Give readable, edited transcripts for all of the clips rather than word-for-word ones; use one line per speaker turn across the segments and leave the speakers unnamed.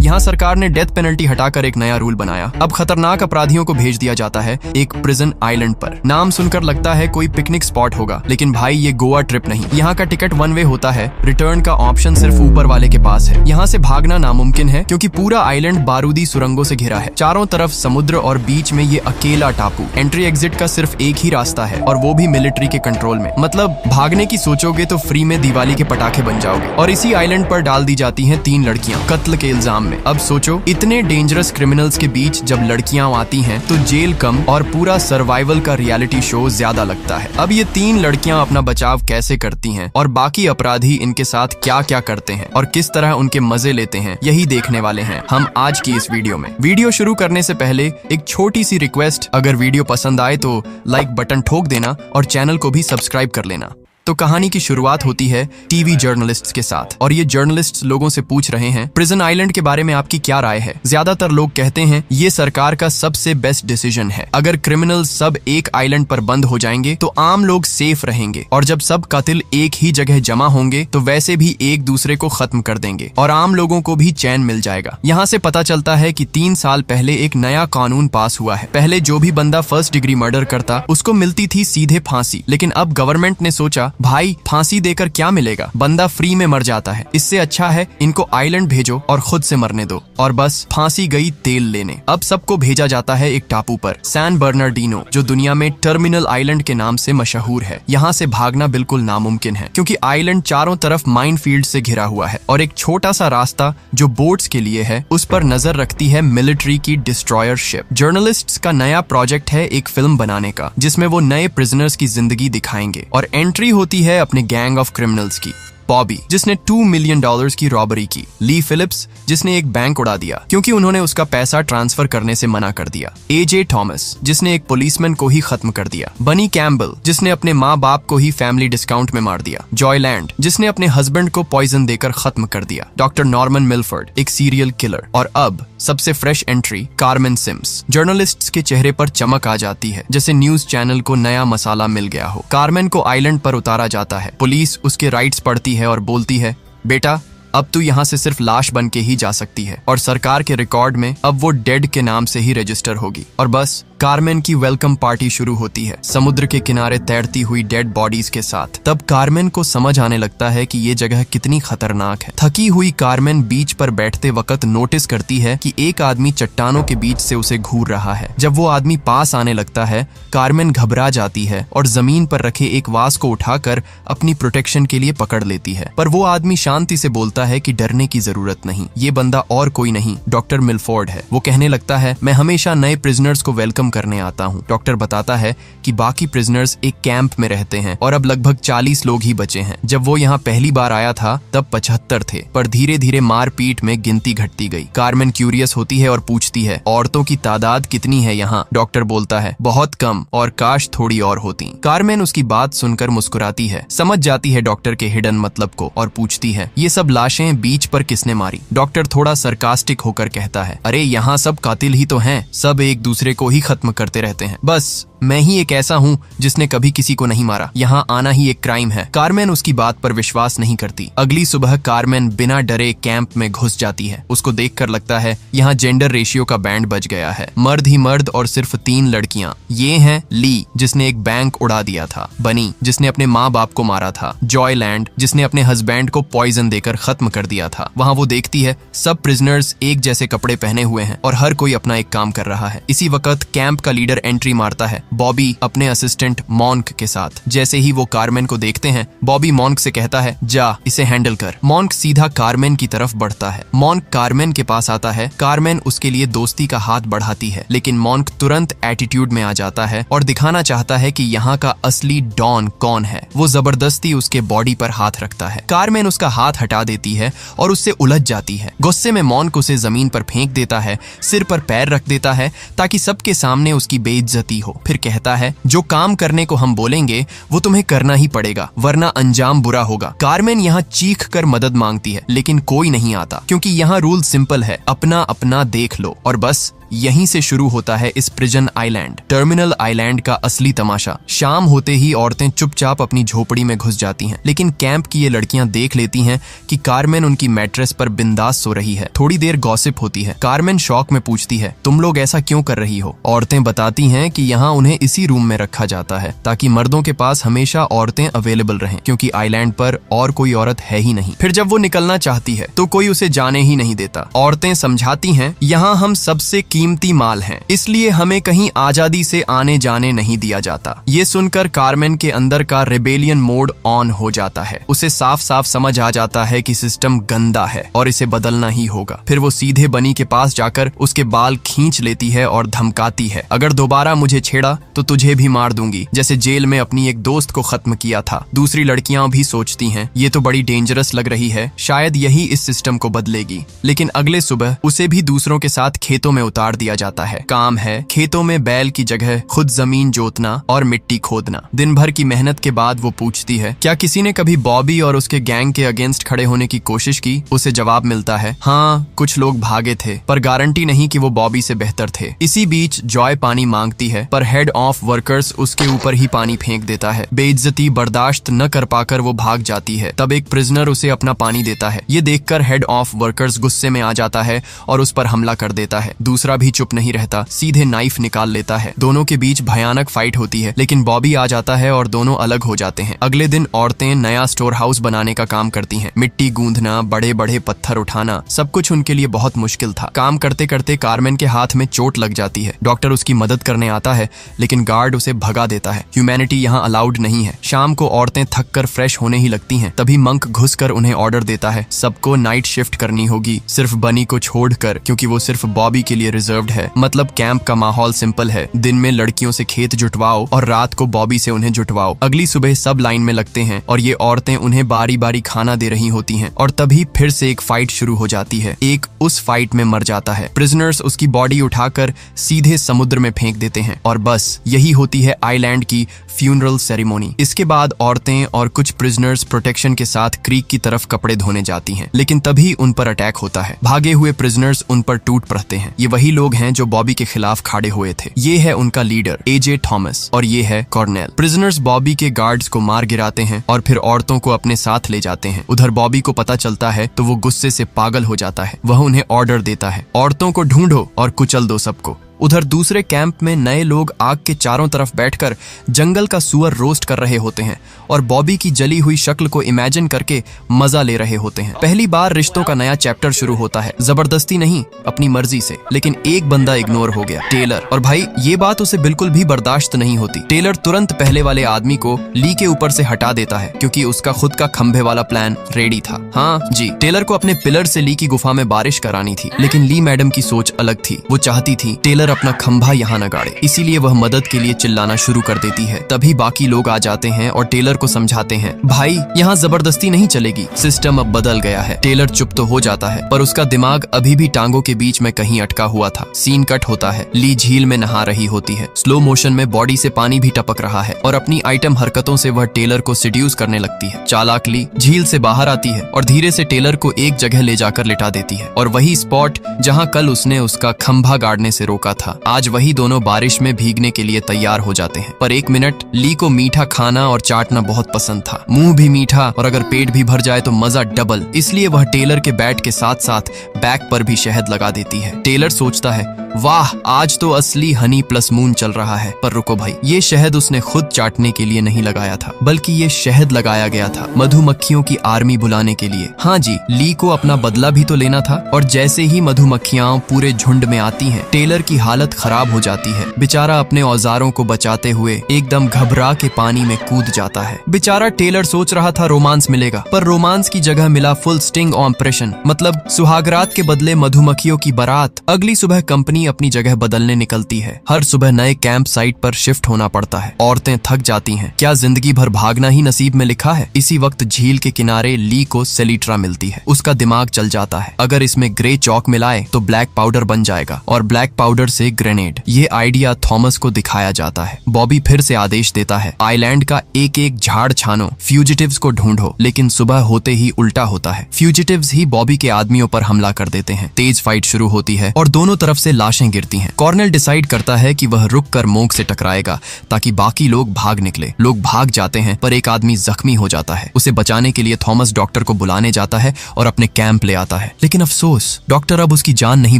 यहाँ सरकार ने डेथ पेनल्टी हटाकर एक नया रूल बनाया। अब खतरनाक अपराधियों को भेज दिया जाता है एक प्रिजन आइलैंड पर। नाम सुनकर लगता है कोई पिकनिक स्पॉट होगा, लेकिन भाई ये गोवा ट्रिप नहीं। यहाँ का टिकट वन वे होता है, रिटर्न का ऑप्शन सिर्फ ऊपर वाले के पास है। यहाँ से भागना नामुमकिन है क्योंकि पूरा आइलैंड बारूदी सुरंगों से घिरा है। चारों तरफ समुद्र और बीच में ये अकेला टापू। एंट्री एग्जिट का सिर्फ एक ही रास्ता है और वो भी मिलिट्री के कंट्रोल में। मतलब भागने की सोचोगे तो फ्री में दिवाली के पटाखे बन जाओगे। और इसी आइलैंड पर डाल दी जाती हैं 3 लड़कियां कत्ल के इल्जाम में। अब सोचो, इतने डेंजरस क्रिमिनल्स के बीच जब लड़कियां आती हैं तो जेल कम और पूरा सर्वाइवल का रियलिटी शो ज्यादा लगता है। अब ये 3 लड़कियां अपना बचाव कैसे करती हैं और बाकी अपराधी इनके साथ क्या क्या करते हैं और किस तरह उनके मजे लेते हैं, यही देखने वाले हैं हम आज की इस वीडियो में। वीडियो शुरू करने से पहले एक छोटी सी रिक्वेस्ट, अगर वीडियो पसंद आए तो लाइक बटन ठोक देना और चैनल को भी सब्सक्राइब कर लेना। तो कहानी की शुरुआत होती है टीवी जर्नलिस्ट्स के साथ और ये जर्नलिस्ट्स लोगों से पूछ रहे हैं, प्रिजन आइलैंड के बारे में आपकी क्या राय है। ज्यादातर लोग कहते हैं ये सरकार का सबसे बेस्ट डिसीजन है। अगर क्रिमिनल सब एक आइलैंड पर बंद हो जाएंगे तो आम लोग सेफ रहेंगे और जब सब कातिल एक ही जगह जमा होंगे तो वैसे भी एक दूसरे को खत्म कर देंगे और आम लोगों को भी चैन मिल जाएगा। यहाँ से पता चलता है कि 3 साल पहले एक नया कानून पास हुआ है। पहले जो भी बंदा फर्स्ट डिग्री मर्डर करता उसको मिलती थी सीधे फांसी, लेकिन अब गवर्नमेंट ने सोचा भाई फांसी देकर क्या मिलेगा, बंदा फ्री में मर जाता है। इससे अच्छा है इनको आइलैंड भेजो और खुद से मरने दो। और बस फांसी गई तेल लेने। अब सबको भेजा जाता है एक टापू पर, सैन बर्नार्डिनो, जो दुनिया में टर्मिनल आइलैंड के नाम से मशहूर है। यहाँ से भागना बिल्कुल नामुमकिन है क्योंकि आइलैंड चारों तरफ माइनफील्ड से घिरा हुआ है और एक छोटा सा रास्ता जो बोट्स के लिए है उस पर नजर रखती है मिलिट्री की डिस्ट्रॉयर शिप। जर्नलिस्ट्स का नया प्रोजेक्ट है एक फिल्म बनाने का जिसमें वो नए प्रिजनर्स की जिंदगी दिखाएंगे और एंट्री होती है अपने गैंग ऑफ क्रिमिनल्स की। बॉबी, जिसने $2 मिलियन की रॉबरी की। ली फिलिप्स, जिसने एक बैंक उड़ा दिया क्योंकि उन्होंने उसका पैसा ट्रांसफर करने से मना कर दिया। AJ थॉमस, जिसने एक पुलिसमैन को ही खत्म कर दिया। बनी कैम्बल, जिसने अपने माँ बाप को ही फैमिली डिस्काउंट में मार दिया। जॉय लैंड, जिसने अपने हस्बैंड को पॉइजन देकर खत्म कर दिया। डॉक्टर नॉर्मन मिलफर्ड, एक सीरियल किलर। और अब सबसे fresh entry, Carmen Sims. Journalists के चेहरे पर चमक आ जाती है जैसे न्यूज चैनल को नया मसाला मिल गया हो। कार्मेन को आइलैंड पर उतारा जाता है। पुलिस उसके राइट्स पढ़ती है और बोलती है, बेटा अब तू यहाँ से सिर्फ लाश बन के ही जा सकती है। और सरकार के रिकॉर्ड में अब वो डेड के नाम से ही रजिस्टर होगी। और बस कार्मेन की वेलकम पार्टी शुरू होती है, समुद्र के किनारे तैरती हुई डेड बॉडीज के साथ। तब कार्मेन को समझ आने लगता है कि ये जगह कितनी खतरनाक है। थकी हुई कार्मेन बीच पर बैठते वक्त नोटिस करती है कि एक आदमी चट्टानों के बीच से उसे घूर रहा है। जब वो आदमी पास आने लगता है, कार्मेन घबरा जाती है और जमीन पर रखे एक वास को उठाकर अपनी प्रोटेक्शन के लिए पकड़ लेती है। पर वो आदमी शांति से बोलता है कि डरने की जरूरत नहीं, ये बंदा और कोई नहीं डॉक्टर मिलफोर्ड है। वो कहने लगता है, मैं हमेशा नए प्रिजनर्स को वेलकम करने आता हूँ। डॉक्टर बताता है कि बाकी प्रिजनर्स एक कैंप में रहते हैं और अब लगभग 40 लोग ही बचे हैं। जब वो यहाँ पहली बार आया था तब 75 थे, पर धीरे धीरे मारपीट में गिनती घटती गई। कार्मेन क्यूरियस होती है और पूछती है, औरतों की तादाद कितनी है यहाँ? डॉक्टर बोलता है, बहुत कम और काश थोड़ी और होती। कार्मेन उसकी बात सुनकर मुस्कुराती है, समझ जाती है डॉक्टर के हिडन मतलब को और पूछती है, ये सब लाशें बीच पर किसने मारी? डॉक्टर थोड़ा सरकास्टिक होकर कहता है, अरे यहाँ सब कातिल ही तो हैं, सब एक दूसरे को ही खत्म करते रहते हैं। बस मैं ही एक ऐसा हूँ जिसने कभी किसी को नहीं मारा। यहाँ आना ही एक क्राइम है। कार्मेन उसकी बात पर विश्वास नहीं करती। अगली सुबह कार्मेन बिना डरे कैंप में घुस जाती है। उसको देखकर लगता है यहाँ जेंडर रेशियो का बैंड बज गया है, मर्द ही मर्द और सिर्फ 3 लड़कियां। ये हैं ली, जिसने एक बैंक उड़ा दिया था। बनी, जिसने अपने माँ बाप को मारा था। जॉय लैंड, जिसने अपने हस्बैंड को पॉइजन देकर खत्म कर दिया था। वहाँ वो देखती है सब प्रिजनर्स एक जैसे कपड़े पहने हुए हैं और हर कोई अपना एक काम कर रहा है। इसी वक्त कैंप का लीडर एंट्री मारता है, बॉबी अपने असिस्टेंट मॉन्क के साथ। जैसे ही वो कार्मेन को देखते हैं, बॉबी मॉन्क से कहता है, जा इसे हैंडल कर। मॉन्क सीधा कार्मेन की तरफ बढ़ता है। मॉन्क कार्मेन के पास आता है। कार्मेन उसके लिए दोस्ती का हाथ बढ़ाती है, लेकिन मॉन्क तुरंत एटीट्यूड में आ जाता है और दिखाना चाहता है कि यहाँ का असली डॉन कौन है। वो जबरदस्ती उसके बॉडी पर हाथ रखता है। कार्मेन उसका हाथ हटा देती है और उससे उलझ जाती है। गुस्से में मॉन्क उसे जमीन पर फेंक देता है, सिर पर पैर रख देता है ताकि सबके सामने उसकी बेइज्जती हो। फिर कहता है, जो काम करने को हम बोलेंगे वो तुम्हें करना ही पड़ेगा, वरना अंजाम बुरा होगा। कार्मेन यहाँ चीख कर मदद मांगती है, लेकिन कोई नहीं आता क्योंकि यहाँ रूल सिंपल है, अपना अपना देख लो। और बस यहीं से शुरू होता है इस प्रिजन आइलैंड, टर्मिनल आइलैंड का असली तमाशा। शाम होते ही औरतें चुपचाप अपनी झोपड़ी में घुस जाती हैं, लेकिन कैंप की ये लड़कियां देख लेती हैं कि कार्मेन उनकी मैट्रेस पर बिंदास सो रही है। थोड़ी देर गॉसिप होती है। कार्मेन शॉक में पूछती है, तुम लोग ऐसा क्यों कर रही हो? औरतें बताती हैं कि यहाँ उन्हें इसी रूम में रखा जाता है ताकि मर्दों के पास हमेशा औरतें अवेलेबल रहें, क्योंकि आइलैंड पर और कोई औरत है ही नहीं। फिर जब वो निकलना चाहती है तो कोई उसे जाने ही नहीं देता। औरतें समझाती हैं, यहाँ हम सबसे कीमती माल हैं, इसलिए हमें कहीं आजादी से आने जाने नहीं दिया जाता। ये सुनकर कार्मेन के अंदर का रेबेलियन मोड ऑन हो जाता है। उसे साफ साफ समझ आ जाता है कि सिस्टम गंदा है और इसे बदलना ही होगा। फिर वो सीधे बनी के पास जाकर उसके बाल खींच लेती है और धमकाती है, अगर दोबारा मुझे छेड़ा तो तुझे भी मार दूंगी, जैसे जेल में अपनी एक दोस्त को खत्म किया था। दूसरी लड़कियां भी सोचती हैं, ये तो बड़ी डेंजरस लग रही है, शायद यही इस सिस्टम को बदलेगी। लेकिन अगले सुबह उसे भी दूसरों के साथ खेतों में उतार दिया जाता है। काम है खेतों में बैल की जगह खुद जमीन जोतना और मिट्टी खोदना। दिन भर की मेहनत के बाद वो पूछती है, क्या किसी ने कभी बॉबी और उसके गैंग के अगेंस्ट खड़े होने की कोशिश की? उसे जवाब मिलता है, हाँ, कुछ लोग भागे थे, पर गारंटी नहीं कि वो बॉबी से बेहतर थे। इसी बीच जॉय पानी मांगती है, पर हेड ऑफ वर्कर्स उसके ऊपर ही पानी फेंक देता है। बेइज्जती बर्दाश्त न कर पाकर वो भाग जाती है। तब एक प्रिजनर उसे अपना पानी देता है। ये देखकर हेड ऑफ वर्कर्स गुस्से में आ जाता है और उस पर हमला कर देता है। दूसरा भी चुप नहीं रहता, सीधे नाइफ निकाल लेता है। दोनों के बीच भयानक फाइट होती है, लेकिन बॉबी आ जाता है और दोनों अलग हो जाते हैं। अगले दिन औरतें नया स्टोर हाउस बनाने का काम करती हैं। मिट्टी गूंदना, बड़े बड़े पत्थर उठाना, सब कुछ उनके लिए बहुत मुश्किल था। काम करते करते कार्मेन के हाथ में चोट लग जाती है। डॉक्टर उसकी मदद करने आता है, लेकिन गार्ड उसे भगा देता है। ह्यूमैनिटी यहाँ अलाउड नहीं है। शाम को औरतें थक कर फ्रेश होने ही लगती हैं। तभी मंक घुसकर उन्हें ऑर्डर देता है, सबको नाइट शिफ्ट करनी होगी, सिर्फ बनी को छोड़कर, क्योंकि वो सिर्फ बॉबी के लिए रिजर्व्ड है। मतलब कैंप का माहौल सिंपल है, दिन में लड़कियों से खेत जुटवाओ और रात को बॉबी से उन्हें जुटवाओ। अगली सुबह सब लाइन में लगते हैं और ये औरतें उन्हें बारी बारी खाना दे रही होती हैं। और तभी फिर से एक फाइट शुरू हो जाती है। एक उस फाइट में मर जाता है। प्रिजनर्स उसकी बॉडी उठाकर सीधे समुद्र में फेंक देते हैं और बस यही होती है आइलैंड की फ्यूनरल सेरेमोनी। इसके बाद औरतें और कुछ प्रिजनर्स प्रोटेक्शन के साथ क्रीक की तरफ कपड़े धोने जाती हैं, लेकिन तभी उन पर अटैक होता है। भागे हुए प्रिजनर्स उन पर टूट पड़ते हैं। ये वही लोग हैं जो बॉबी के खिलाफ खड़े हुए थे। ये है उनका लीडर एजे थॉमस और ये है कॉर्नेल। प्रिजनर्स बॉबी के गार्ड्स को मार गिराते हैं और फिर औरतों को अपने साथ ले जाते हैं। उधर बॉबी को पता चलता है तो वो गुस्से से पागल हो जाता है। वह उन्हें ऑर्डर देता है, औरतों को ढूंढो और कुचल दो सबको। उधर दूसरे कैंप में नए लोग आग के चारों तरफ बैठकर जंगल का सुअर रोस्ट कर रहे होते हैं और बॉबी की जली हुई शक्ल को इमेजिन करके मजा ले रहे होते हैं। पहली बार रिश्तों का नया चैप्टर शुरू होता है, जबरदस्ती नहीं, अपनी मर्जी से। लेकिन एक बंदा इग्नोर हो गया, टेलर। और भाई ये बात उसे बिल्कुल भी बर्दाश्त नहीं होती। टेलर तुरंत पहले वाले आदमी को ली के ऊपर से हटा देता है, क्योंकि उसका खुद का खंभे वाला प्लान रेडी था। हाँ जी, टेलर को अपने पिलर से ली की गुफा में बारिश करानी थी, लेकिन ली मैडम की सोच अलग थी। वो चाहती थी टेलर अपना खंभा यहाँ न गाड़े, इसीलिए वह मदद के लिए चिल्लाना शुरू कर देती है। तभी बाकी लोग आ जाते हैं और टेलर को समझाते हैं, भाई यहाँ जबरदस्ती नहीं चलेगी, सिस्टम अब बदल गया है। टेलर चुप तो हो जाता है, पर उसका दिमाग अभी भी टांगों के बीच में कहीं अटका हुआ था। सीन कट होता है, ली झील में नहा रही होती है। स्लो मोशन में बॉडी से पानी भी टपक रहा है और अपनी आइटम हरकतों से वह टेलर को सिड्यूस करने लगती है। चालाक ली झील से बाहर आती है और धीरे से टेलर को एक जगह ले जाकर लिटा देती है, और वही स्पॉट जहाँ कल उसने उसका खंभा गाड़ने से रोका था। आज वही दोनों बारिश में भीगने के लिए तैयार हो जाते हैं। पर एक मिनट, ली को मीठा खाना और चाटना बहुत पसंद था। मुंह भी मीठा और अगर पेट भी भर जाए तो मजा डबल। इसलिए वह टेलर के बैट के साथ साथ बैक पर भी शहद लगा देती है। टेलर सोचता है, वाह, आज तो असली हनी प्लस मून चल रहा है। पर रुको भाई, ये शहद उसने खुद चाटने के लिए नहीं लगाया था, बल्कि ये शहद लगाया गया था मधुमक्खियों की आर्मी बुलाने के लिए। हाँ जी, ली को अपना बदला भी तो लेना था। और जैसे ही मधुमक्खियां पूरे झुंड में आती हैं, टेलर की हालत खराब हो जाती है। बेचारा अपने औजारों को बचाते हुए एकदम घबरा के पानी में कूद जाता है। बेचारा टेलर सोच रहा था रोमांस मिलेगा, पर रोमांस की जगह मिला फुल स्टिंग ऑपरेशन, मतलब सुहागरात के बदले मधुमक्खियों की बारात। अगली सुबह कंपनी अपनी जगह बदलने निकलती है। हर सुबह नए कैंप साइट पर शिफ्ट होना पड़ता है। औरतें थक जाती हैं। क्या जिंदगी भर भागना ही नसीब में लिखा है? इसी वक्त झील के किनारे ली को सेलिट्रा मिलती है। उसका दिमाग चल जाता है, अगर इसमें ग्रे चौक मिलाए तो ब्लैक पाउडर बन जाएगा और ब्लैक पाउडर से ग्रेनेड। ये आइडिया थॉमस को दिखाया जाता है। बॉबी फिर से आदेश देता है, आइलैंड का एक एक झाड़ छानो, फ्यूजिटिव्स को ढूंढो। लेकिन सुबह होते ही उल्टा होता है। फ्यूजिटिव्स ही बॉबी के आदमियों पर हमला कर देते हैं। तेज फाइट शुरू होती है और दोनों तरफ से लाशें गिरती हैं। कॉर्नेल डिसाइड करता है कि वह रुक कर मोंक से टकराएगा ताकि बाकी लोग भाग निकले। लोग भाग जाते हैं पर एक आदमी जख्मी हो जाता है। उसे बचाने के लिए थॉमस डॉक्टर को बुलाने जाता है और अपने कैंप ले आता है, लेकिन अफसोस डॉक्टर अब उसकी जान नहीं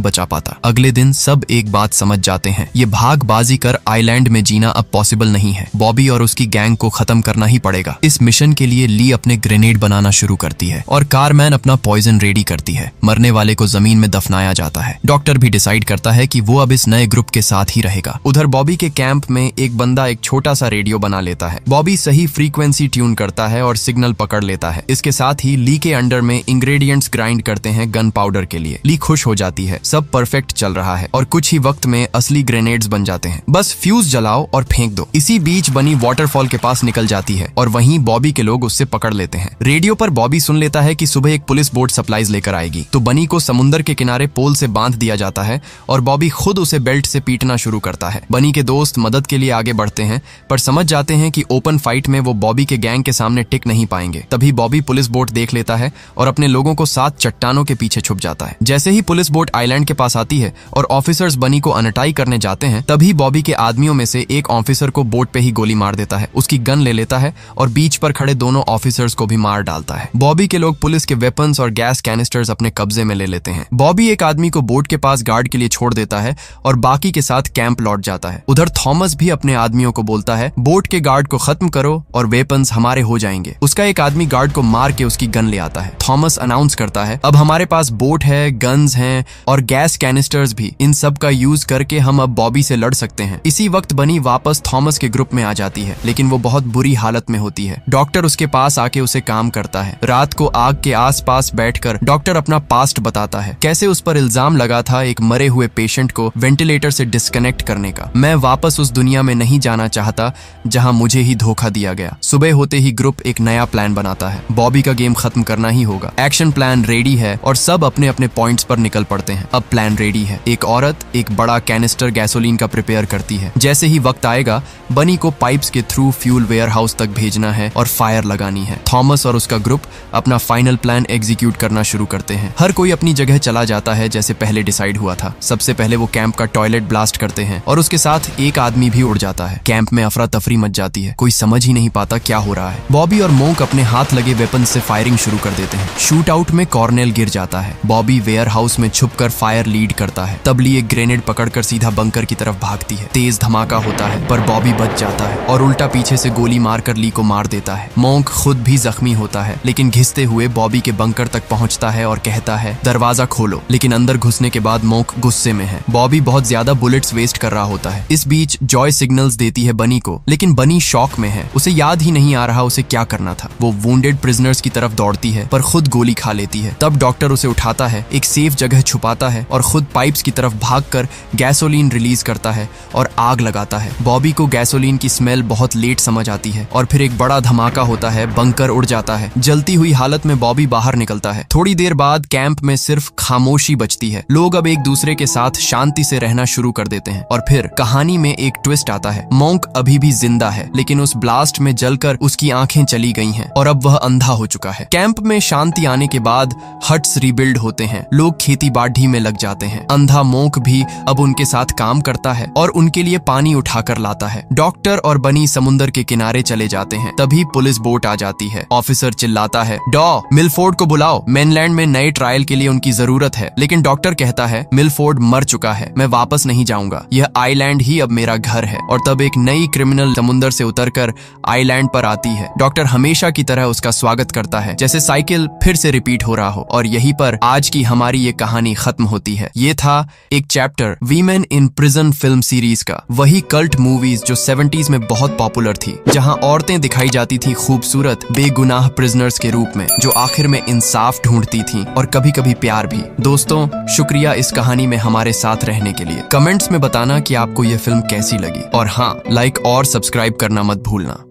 बचा पाता। अगले दिन सब एक बात समझ जाते हैं, ये भागबाजी कर आइलैंड में जीना अब पॉसिबल नहीं है। बॉबी और उसकी गैंग को खत्म करना ही पड़ेगा। इस मिशन के लिए ली अपने ग्रेनेड बनाना शुरू करती है और कारमैन अपना पॉइजन रेडी करती है। मरने वाले को जमीन में दफनाया जाता है। डॉक्टर भी डिसाइड करता है कि वो अब इस नए ग्रुप के साथ ही रहेगा। उधर बॉबी के कैंप में एक बंदा एक छोटा सा रेडियो बना लेता है। बॉबी सही फ्रीक्वेंसी ट्यून करता है और सिग्नल पकड़ लेता है। इसके साथ ही ली के अंडर में इंग्रेडिएंट्स ग्राइंड करते हैं गन पाउडर के लिए। ली खुश हो जाती है, सब परफेक्ट चल रहा है और कुछ ही वक्त में असली ग्रेनेड्स बन जाते हैं। बस फ्यूज जलाओ और फेंक दो। इसी बीच बनी वाटरफॉल के पास निकल जाती है और वहीं बॉबी के लोग उससे पकड़ लेते हैं। रेडियो पर बॉबी सुन लेता है कि सुबह एक पुलिस बोट सप्लाईज लेकर आएगी, तो बनी को समुद्र के किनारे पोल से बांध दिया जाता है और बॉबी खुद उसे बेल्ट से पीटना शुरू करता है। बनी के दोस्त मदद के लिए आगे बढ़ते हैं पर समझ जाते हैं कि ओपन फाइट में वो बॉबी के गैंग के सामने टिक नहीं पाएंगे। तभी बॉबी पुलिस बोट देख लेता है और अपने लोगों को साथ चट्टानों के पीछे छुप जाता है। जैसे ही पुलिस बोट आइलैंड के पास आती है और ऑफिसर्स बनी को अनटाई करने जाते हैं, तभी बॉबी के आदमियों में से एक ऑफिसर को बोट पे ही गोली मार देता है। उसकी गन ले लेता है और बीच पर खड़े दोनों ऑफिसर्स को भी मार डालता है। बॉबी के लोग पुलिस के वेपन्स और गैस कैनिस्टर्स अपने कब्जे में ले लेते हैं। बॉबी एक आदमी को बोट के पास गार्ड के लिए छोड़ देता है और बाकी के साथ कैंप लौट जाता है। उधर थॉमस भी अपने आदमियों को बोलता है, बोट के गार्ड को खत्म करो और वेपन्स हमारे हो जाएंगे। उसका एक आदमी गार्ड को मार के उसकी गन ले आता है। थॉमस अनाउंस करता है, अब हमारे पास बोट है, गन्स हैं और गैस कैनिस्टर्स भी। इन सब का यूज करके हम अब बॉबी से लड़ सकते हैं। इसी वक्त बनी वापस थॉमस के ग्रुप में आ जाती है, लेकिन वो बहुत बुरी हालत में होती है। डॉक्टर उसके पास आके उसे काम करता है। रात को आग के आसपास बैठकर डॉक्टर अपना पास्ट बताता है, कैसे उस पर इल्जाम लगा था एक मरे हुए पेशेंट को वेंटिलेटर से डिस्कनेक्ट करने का। मैं वापस उस दुनिया में नहीं जाना चाहता जहां मुझे ही धोखा दिया गया। सुबह होते ही ग्रुप एक नया प्लान बनाता है। बॉबी का गेम खत्म करना ही होगा। एक्शन प्लान रेडी है और सब अपने अपने पॉइंट्स पर निकल पड़ते हैं। अब प्लान रेडी है। एक औरत एक बड़ा कैनिस्टर गैसोलीन का प्रिपेयर करती है। जैसे ही वक्त आएगा, बनी को पाइप्स के थ्रू फ्यूल वेयर हाउस तक भेजना है और फायर लगानी है। थॉमस और उसका ग्रुप अपना फाइनल प्लान एग्जीक्यूट करना शुरू करते हैं। हर कोई अपनी जगह चला जाता है जैसे पहले डिसाइड हुआ था। सबसे पहले वो कैंप का टॉयलेट ब्लास्ट करते हैं और उसके साथ एक आदमी भी उड़ जाता है। कैंप में अफरा तफरी मच जाती है। कोई समझ ही नहीं पाता क्या हो रहा है। बॉबी और मोंक अपने हाथ लगे वेपन से फायरिंग शुरू कर देते हैं। शूट आउट में कॉर्नेल गिर जाता है। बॉबी वेयर हाउस में छुपकर फायर लीड करता है। तब ली एक ग्रेनेड पकड़कर सीधा बंकर की तरफ भागती है। तेज धमाका होता है पर बॉबी बच जाता है और उल्टा पीछे से गोली मारकर ली को मार देता है। मोंक खुद भी जख्मी होता है, लेकिन घिसते हुए बॉबी के बंकर तक पहुंचता है और कहता है, दरवाजा खोलो। लेकिन अंदर घुसने के बाद मोंक गुस्से में है। बॉबी बहुत ज्यादा बुलेट्स वेस्ट कर रहा होता है। इस बीच जॉय सिग्नल्स देती है बनी को, लेकिन बनी शॉक में है। उसे याद ही नहीं आ रहा उसे क्या करना था। वो वुंडेड प्रिजनर्स की तरफ दौड़ती है पर खुद गोली खा लेती है। तब डॉक्टर उसे उठाता है, एक सेफ जगह छुपाता है और खुद पाइप्स की तरफ भागकर गैसोलीन रिलीज करता है और आग लगाता है। बॉबी को गैसोलीन की स्मेल बहुत लेट समझ आती है और फिर एक बड़ा धमाका होता है। बंकर उड़ जाता है। जलती हुई हालत में बॉबी बाहर निकलता है। थोड़ी देर बाद कैंप में सिर्फ खामोशी बचती है। लोग अब एक दूसरे के साथ शांति से रहना शुरू कर देते हैं। और फिर कहानी में एक ट्विस्ट आता है। मोंक अभी भी जिंदा है, लेकिन उस ब्लास्ट में जलकर उसकी आंखें चली गई हैं और अब वह अंधा हो चुका है। कैंप में शांति आने के बाद हट्स रिबिल्ड होते हैं। लोग खेती बाड़ी में लग जाते हैं। अंधा मोंक भी अब उनके साथ काम करता है और उनके लिए पानी उठाकर लाता है। डॉक्टर और बनी समुद्र के किनारे चले जाते हैं। तभी पुलिस बोट आ जाती है। ऑफिसर चिल्लाता है, डॉ मिलफोर्ड को बुलाओ, मेनलैंड में नए ट्रायल के लिए उनकी जरूरत है। लेकिन डॉक्टर कहता है, मिलफोर्ड मर चुका है, मैं वापस नहीं जाऊंगा, यह आइलैंड ही अब मेरा घर है। और तब एक नई क्रिमिनल समुद्र से उतरकर आइलैंड पर आती है। डॉक्टर हमेशा की तरह उसका स्वागत करता है, जैसे साइकिल फिर से रिपीट हो रहा हो। और यहीं पर आज की हमारी ये कहानी खत्म होती है। ये था एक chapter women in prison film series का, वही कल्ट मूवीज जो 70s में बहुत पॉपुलर थी, जहां औरतें दिखाई जाती थी खूबसूरत बेगुनाह प्रिजनर्स के रूप में, जो आखिर में इंसाफ ढूंढती थी और कभी कभी प्यार भी। दोस्तों, शुक्रिया इस कहानी में हमारे साथ रहने के लिए। कमेंट्स में बताना कि आपको यह फिल्म कैसी लगी और हाँ, लाइक और सब्सक्राइब करना मत भूलना।